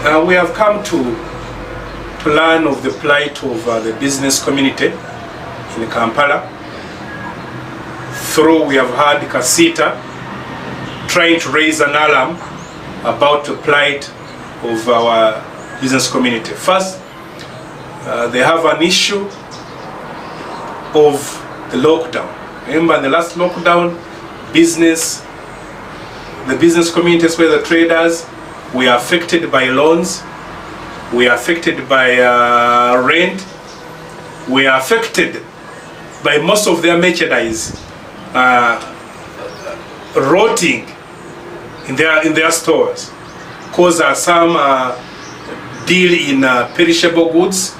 We have come to learn of the plight of the business community in Kampala. We have heard Kasita trying to raise an alarm about the plight of our business community. First, they have an issue of the lockdown. Remember, in the last lockdown, the business community, especially the traders, we are affected by loans, we are affected by rent, we are affected by most of their merchandise rotting in their stores, because some deal in perishable goods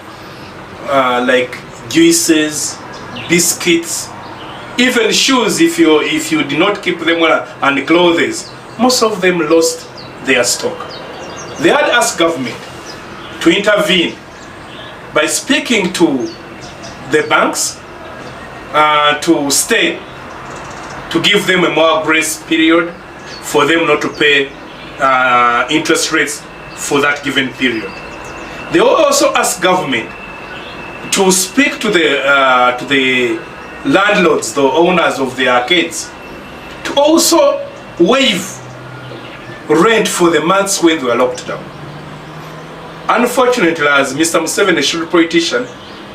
like juices, biscuits, even shoes. If you did not keep them well, and clothes, most of them lost their stock. They had asked government to intervene by speaking to the banks to stay, to give them a more grace period for them not to pay interest rates for that given period. They also asked government to speak to the landlords, the owners of the arcades, to also waive rent for the months when they were locked down. Unfortunately, as Mr. Museveni, a shrewd politician,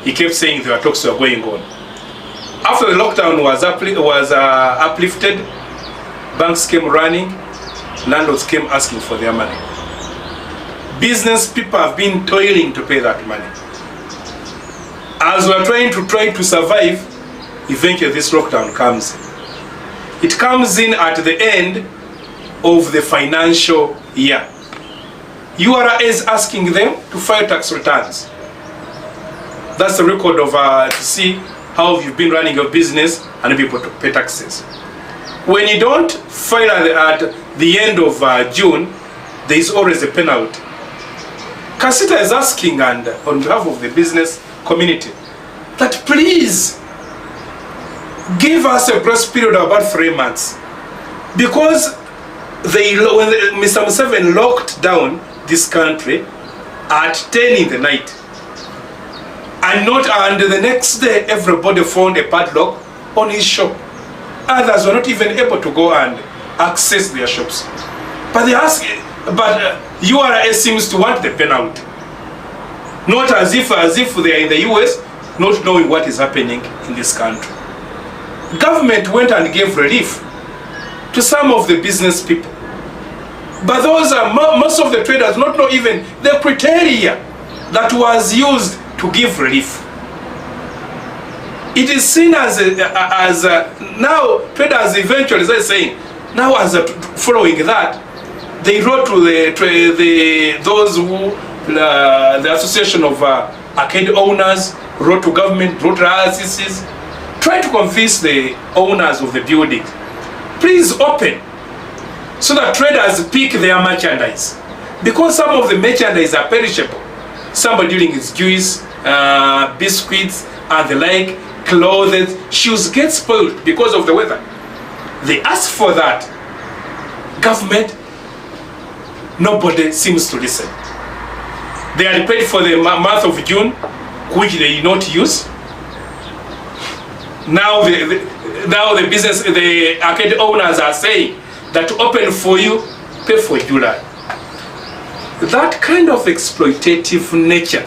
he kept saying there were talks were going on. After the lockdown was uplifted, banks came running, landlords came asking for their money. Business people have been toiling to pay that money. As we are trying to survive, eventually this lockdown comes in. It comes in at the end of the financial year. URA is asking them to file tax returns. That's the record of to see how you've been running your business and be able to pay taxes. When you don't file at the end of June, there is always a penalty. Kasita is asking, and on behalf of the business community, that please give us a grace period of about 3 months, because when Mr. Museveni locked down this country at 10 in the night, and the next day everybody found a padlock on his shop. Others were not even able to go and access their shops. But they ask, URA seems to want the penalty. Not as if they are in the US, not knowing what is happening in this country. Government went and gave relief to some of the business people. But those are most of the traders not know even the criteria that was used to give relief. It is seen as now traders eventually, as I say, now as following that, they wrote to those who the association of arcade owners, wrote to government, wrote to RCCs, try to convince the owners of the building, please open, so that traders pick their merchandise, because some of the merchandise are perishable. Somebody dealing with juice, biscuits, and the like, clothes, shoes get spoiled because of the weather. They ask for that. Government, nobody seems to listen. They are paid for the month of June, which they did not use. Now the arcade owners are saying that to open for you, pay for July. That kind of exploitative nature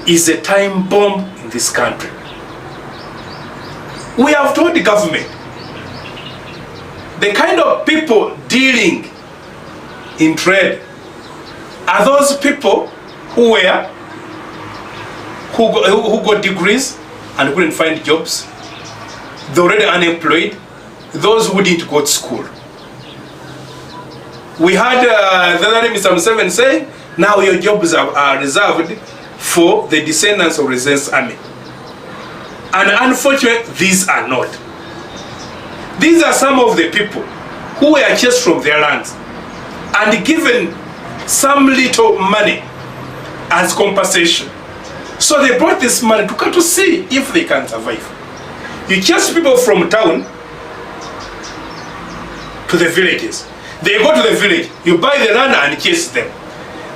is a time bomb in this country. We have told the government, the kind of people dealing in trade are those people who got degrees and couldn't find jobs, they're already unemployed, those who didn't go to school. We had the other day Mr. Museveni saying, now your jobs are reserved for the descendants of Resistance Army. And unfortunately, these are not. These are some of the people who were chased from their lands and given some little money as compensation. So they brought this money to see if they can survive. You chase people from town to the villages. They go to the village, you buy the land and chase them.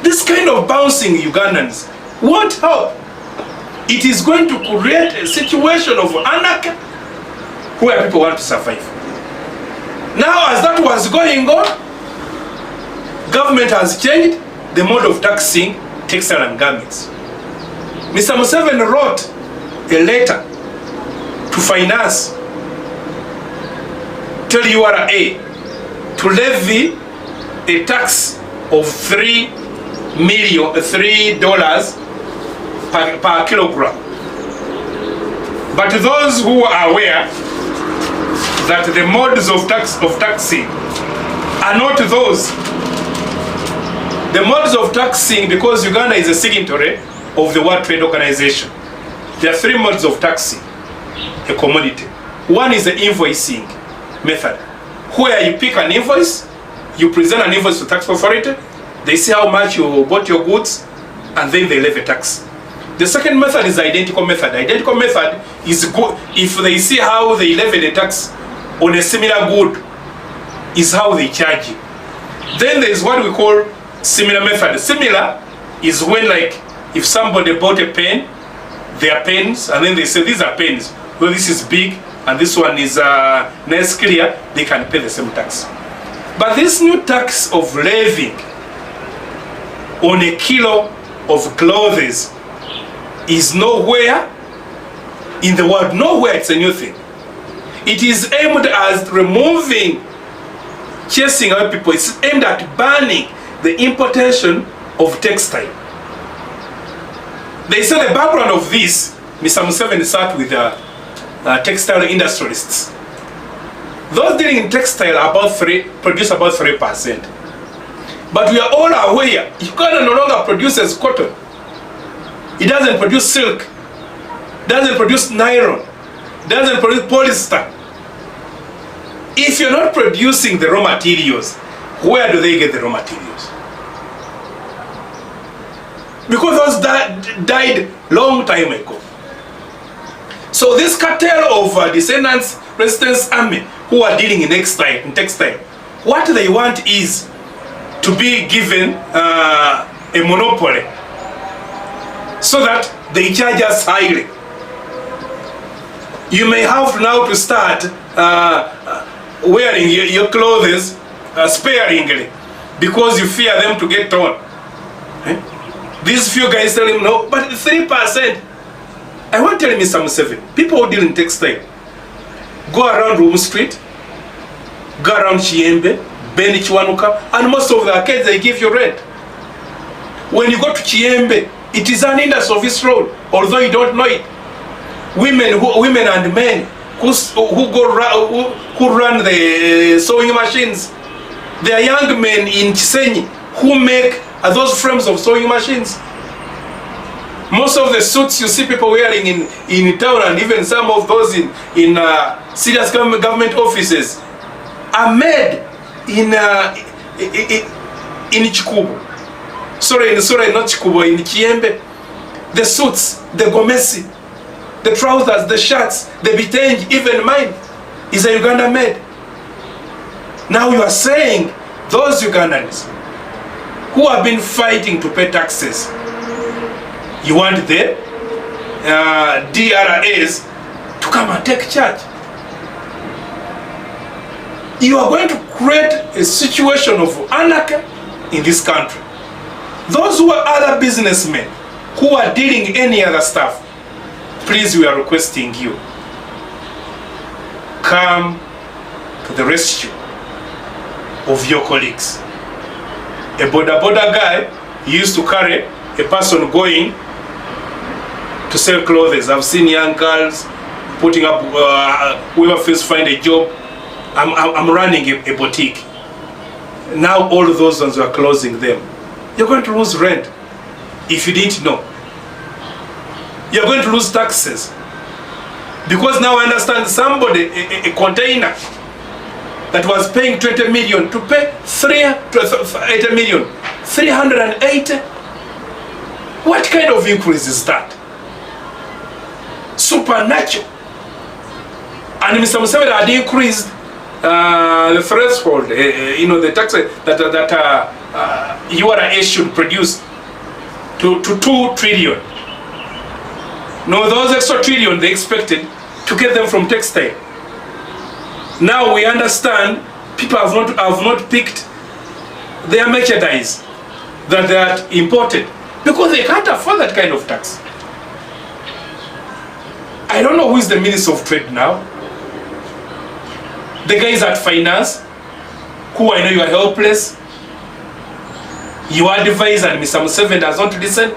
This kind of bouncing Ugandans won't help. It is going to create a situation of anarchy where people want to survive. Now, as that was going on, government has changed the mode of taxing textile and garments. Mr. Museveni wrote a letter to finance, tell URA to levy a tax of $3 per kilogram. But those who are aware that the modes of taxing are not those. The modes of taxing, because Uganda is a signatory of the World Trade Organization, there are 3 modes of taxing a commodity. One is the invoicing method, where you pick an invoice, you present an invoice to tax authority, they see how much you bought your goods, and then they levy tax. The second method is the identical method. The identical method is good if they see how they levy the tax on a similar good, is how they charge you. Then there is what we call similar method. Similar is when, like, if somebody bought a pen, their pens, and then they say these are pens, well, this is big and this one is nice clear, they can pay the same tax. But this new tax of levying on a kilo of clothes is nowhere in the world. Nowhere it's a new thing. It is aimed at removing, chasing away people. It's aimed at banning the importation of textile. They say the background of this, Mr. Museveni sat with textile industrialists. Those dealing in textile produce about 3%. But we are all aware, Uganda no longer produces cotton. It doesn't produce silk, doesn't produce nylon, doesn't produce polyester. If you're not producing the raw materials, where do they get the raw materials? Because those died long time ago. So this cartel of descendants resistance army who are dealing in textile, what they want is to be given a monopoly so that they charge us highly. You may have now to start wearing your clothes sparingly because you fear them to get torn. These few guys tell him no, but 3%. I want to tell Mr. Museveni, people who deal in textile, go around Room Street, go around Chiembe, Beni Chiwanuka, and most of the arcades they give you rent. When you go to Chiembe, it is an industry of its road, although you don't know it. Women and men who run the sewing machines. There are young men in Chisenyi who make those frames of sewing machines. Most of the suits you see people wearing in town, and even some of those in serious government offices, are made in Chikubu. Sorry, not Chikubu, in Chiembe. The suits, the gomesi, the trousers, the shirts, the bitenji, even mine is a Uganda made. Now you are saying those Ugandans who have been fighting to pay taxes, you want the DRAs to come and take charge. You are going to create a situation of anarchy in this country. Those who are other businessmen who are dealing any other stuff, please, we are requesting you, come to the rescue of your colleagues. A boda guy used to carry a person going to sell clothes. I've seen young girls putting up, whoever first find a job. I'm running a boutique. Now all those ones are closing them. You're going to lose rent if you didn't know. You're going to lose taxes. Because now I understand somebody, a container that was paying 20 million to pay 80 million. 380? What kind of increase is that? Supernatural. And Mr. Museveni had increased the threshold, you know, the tax that URA should produce to 2 trillion. No, those extra trillion they expected to get them from textile. Now we understand people have not picked their merchandise that they are imported because they can't afford that kind of tax. I don't know who is the Minister of Trade now. The guys at Finance, who I know you are helpless. You advise and Mr. Museveni does not listen.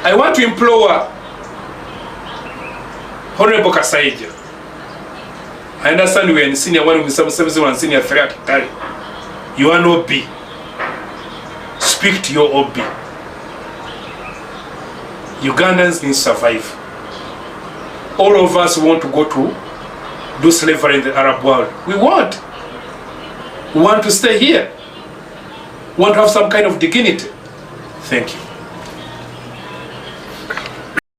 I want to implore Honorable KAIJA. I understand we are in senior 1, Mr. Museveni and senior 3 at Kari. You are an OB. Speak to your OB. Ugandans need to survive. All of us want to go to do slavery in the Arab world. We want. We want to stay here. We want to have some kind of dignity. Thank you.